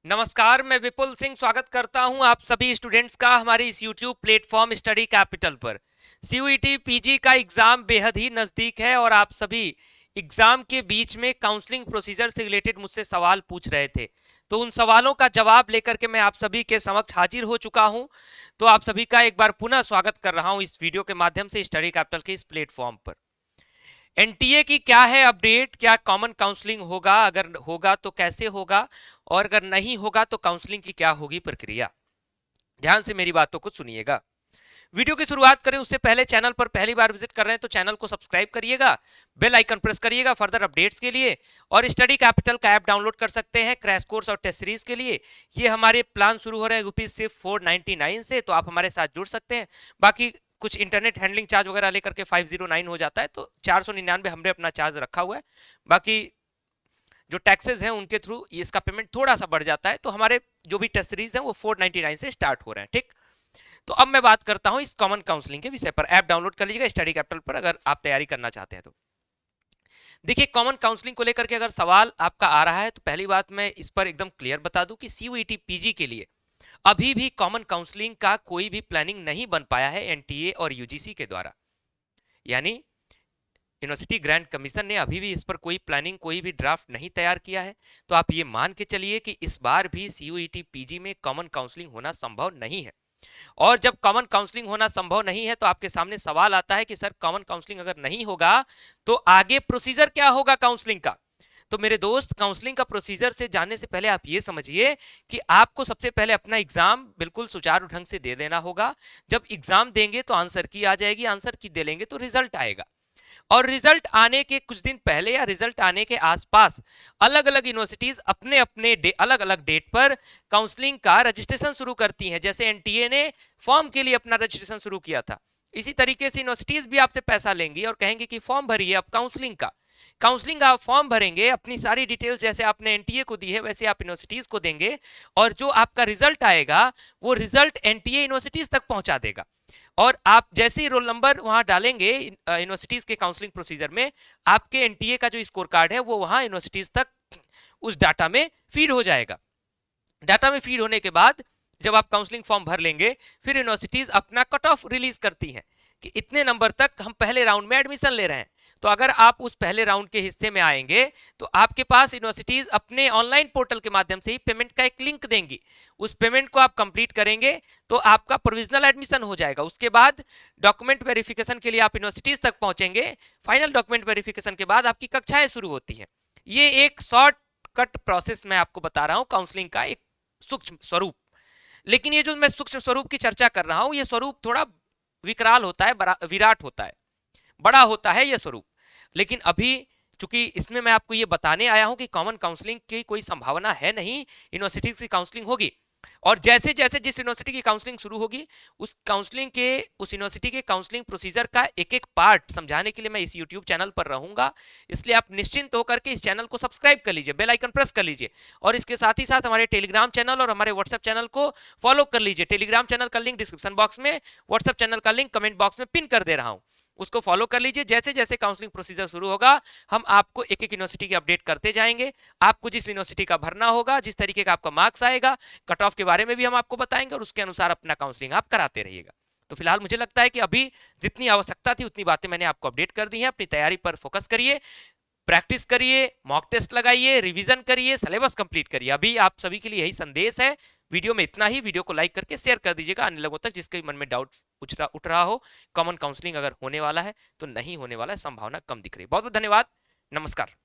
नमस्कार, मैं विपुल सिंह स्वागत करता हूं आप सभी स्टूडेंट्स का हमारे इस YouTube प्लेटफॉर्म स्टडी कैपिटल पर। सीयूईटी पीजी का एग्जाम बेहद ही नजदीक है और आप सभी एग्जाम के बीच में काउंसलिंग प्रोसीजर से रिलेटेड मुझसे सवाल पूछ रहे थे, तो उन सवालों का जवाब लेकर के मैं आप सभी के समक्ष हाजिर हो चुका हूं। तो आप सभी का एक बार पुनः स्वागत कर रहा हूं इस वीडियो के माध्यम से स्टडी कैपिटल के इस प्लेटफॉर्म पर। एनटीए की क्या है अपडेट, क्या कॉमन काउंसलिंग होगा, अगर होगा तो कैसे होगा, और अगर नहीं होगा तो काउंसलिंग की क्या होगी प्रक्रिया। ध्यान से मेरी बातों को सुनिएगा। वीडियो की शुरुआत करें उससे पहले चैनल पर पहली बार विजिट कर रहे हैं तो चैनल को सब्सक्राइब करिएगा, बेल आइकन प्रेस करिएगा फर्दर अपडेट्स के लिए। और स्टडी कैपिटल का ऐप डाउनलोड कर सकते हैं क्रैश कोर्स और टेस्ट सीरीज के लिए। ये हमारे प्लान शुरू हो रहे हैं रुपीज सिर्फ 499 से, तो आप हमारे साथ जुड़ सकते हैं। बाकी कुछ इंटरनेट हैंडलिंग चार्ज वगैरह लेकर के 509 हो जाता है, तो 499 हमने अपना चार्ज रखा हुआ है। बाकी जो टैक्सेस हैं उनके थ्रू इसका पेमेंट थोड़ा सा बढ़ जाता है, तो हमारे जो भी टेस्ट सीरीज हैं वो 499 से स्टार्ट हो रहे हैं। ठीक, तो अब मैं बात करता हूं इस कॉमन काउंसलिंग के विषय पर। ऐप डाउनलोड कर लीजिएगा स्टडी कैपिटल पर अगर आप तैयारी करना चाहते हैं तो। देखिए, कॉमन काउंसलिंग को लेकर के अगर सवाल आपका आ रहा है तो पहली बात मैं इस पर एकदम क्लियर बता दूं कि सीयूईटी पीजी के लिए अभी भी कॉमन काउंसलिंग का कोई भी प्लानिंग नहीं बन पाया है एनटीए और यूजीसी के द्वारा। यानी यूनिवर्सिटी ग्रांट कमीशन ने अभी भी इस पर कोई प्लानिंग, कोई भी ड्राफ्ट नहीं तैयार किया है। तो आप ये मान के चलिए कि इस बार भी सीयूईटी पीजी में कॉमन काउंसलिंग होना संभव नहीं है। और जब कॉमन काउंसलिंग होना संभव नहीं है तो आपके सामने सवाल आता है कि सर कॉमन काउंसलिंग अगर नहीं होगा तो आगे प्रोसीजर क्या होगा काउंसलिंग का। तो मेरे दोस्त, काउंसलिंग का प्रोसीजर से जानने से पहले आप ये समझिए कि आपको सबसे पहले अपना एग्जाम बिल्कुल सुचारू ढंग से दे देना होगा। जब एग्जाम देंगे तो आंसर की आ जाएगी, आंसर की दे लेंगे तो रिजल्ट आएगा। और रिजल्ट आने के कुछ दिन पहले या रिजल्ट आने के आसपास अलग अलग यूनिवर्सिटीज अपने अपने अलग अलग डेट पर काउंसलिंग का रजिस्ट्रेशन शुरू करती हैं। जैसे एनटीए ने फॉर्म के लिए अपना रजिस्ट्रेशन शुरू किया था, इसी तरीके से यूनिवर्सिटीज भी आपसे पैसा लेंगी और कहेंगे कि फॉर्म भरिए अब काउंसलिंग का। काउंसलिंग आप फॉर्म भरेंगे, अपनी सारी डिटेल्स जैसे आपने एनटीए को दी है वैसे आप यूनिवर्सिटीज को देंगे, और जो आपका रिजल्ट आएगा वो रिजल्ट एनटीए यूनिवर्सिटीज तक पहुंचा देगा। और आप जैसे ही रोल नंबर वहां डालेंगे यूनिवर्सिटीज के काउंसलिंग प्रोसीजर में, आपके एनटीए का जो स्कोर कार्ड है वो वहां यूनिवर्सिटीज तक उस डाटा में फीड हो जाएगा। डाटा में फीड होने के बाद जब आप काउंसलिंग फॉर्म भर लेंगे, फिर यूनिवर्सिटीज अपना कट ऑफ रिलीज करती हैं कि इतने नंबर तक हम पहले राउंड में एडमिशन ले रहे हैं। तो अगर आप उस पहले राउंड के हिस्से में आएंगे तो आपके पास यूनिवर्सिटीज अपने ऑनलाइन पोर्टल के माध्यम से ही पेमेंट का एक लिंक देंगी। उस पेमेंट को आप कंप्लीट करेंगे तो आपका प्रोविजनल एडमिशन हो जाएगा। उसके बाद डॉक्यूमेंट वेरिफिकेशन के लिए आप यूनिवर्सिटीज तक पहुंचेंगे। फाइनल डॉक्यूमेंट वेरिफिकेशन के बाद आपकी कक्षाएं शुरू होती हैं। ये एक शॉर्ट कट प्रोसेस मैं आपको बता रहा हूं, काउंसलिंग का एक सूक्ष्म स्वरूप। लेकिन ये जो मैं सूक्ष्म स्वरूप की चर्चा कर रहा हूं, ये स्वरूप थोड़ा विकराल होता है, विराट होता है, बड़ा होता है ये स्वरूप। लेकिन अभी चूंकि इसमें मैं आपको ये बताने आया हूं कि कॉमन काउंसलिंग की कोई संभावना है नहीं, यूनिवर्सिटी की काउंसलिंग होगी। और जैसे जैसे जिस यूनिवर्सिटी की काउंसलिंग शुरू होगी उस काउंसलिंग के उस यूनिवर्सिटी के काउंसलिंग प्रोसीजर का एक एक पार्ट समझाने के लिए मैं इस यूट्यूब चैनल पर रहूंगा। इसलिए आप निश्चिंत होकर के इस चैनल को सब्सक्राइब कर लीजिए, बेल आइकन प्रेस कर लीजिए, और इसके साथ ही साथ हमारे टेलीग्राम चैनल और हमारे व्हाट्सएप चैनल को फॉलो कर लीजिए। टेलीग्राम चैनल का लिंक डिस्क्रिप्शन बॉक्स में, व्हाट्सएप चैनल का लिंक कमेंट बॉक्स में पिन कर दे रहा हूं, उसको फॉलो कर लीजिए। जैसे जैसे काउंसलिंग प्रोसीजर शुरू होगा हम आपको एक एक यूनिवर्सिटी की अपडेट करते जाएंगे। आपको जिस यूनिवर्सिटी का भरना होगा, जिस तरीके का आपका मार्क्स आएगा, कट ऑफ के बारे में भी हम आपको बताएंगे, और उसके अनुसार अपना काउंसलिंग आप कराते रहिएगा। तो फिलहाल मुझे लगता है कि अभी जितनी आवश्यकता थी उतनी बातें मैंने आपको अपडेट कर दी हैं। अपनी तैयारी पर फोकस करिए, प्रैक्टिस करिए, मॉक टेस्ट लगाइए, रिवीजन करिए, सिलेबस कंप्लीट करिए। अभी आप सभी के लिए यही संदेश है। वीडियो में इतना ही। वीडियो को लाइक करके शेयर कर दीजिएगा अन्य लोगों तक जिसके मन में डाउट उठ रहा हो। कॉमन काउंसलिंग अगर होने वाला है तो नहीं होने वाला है, संभावना कम दिख रही है। बहुत बहुत धन्यवाद, नमस्कार।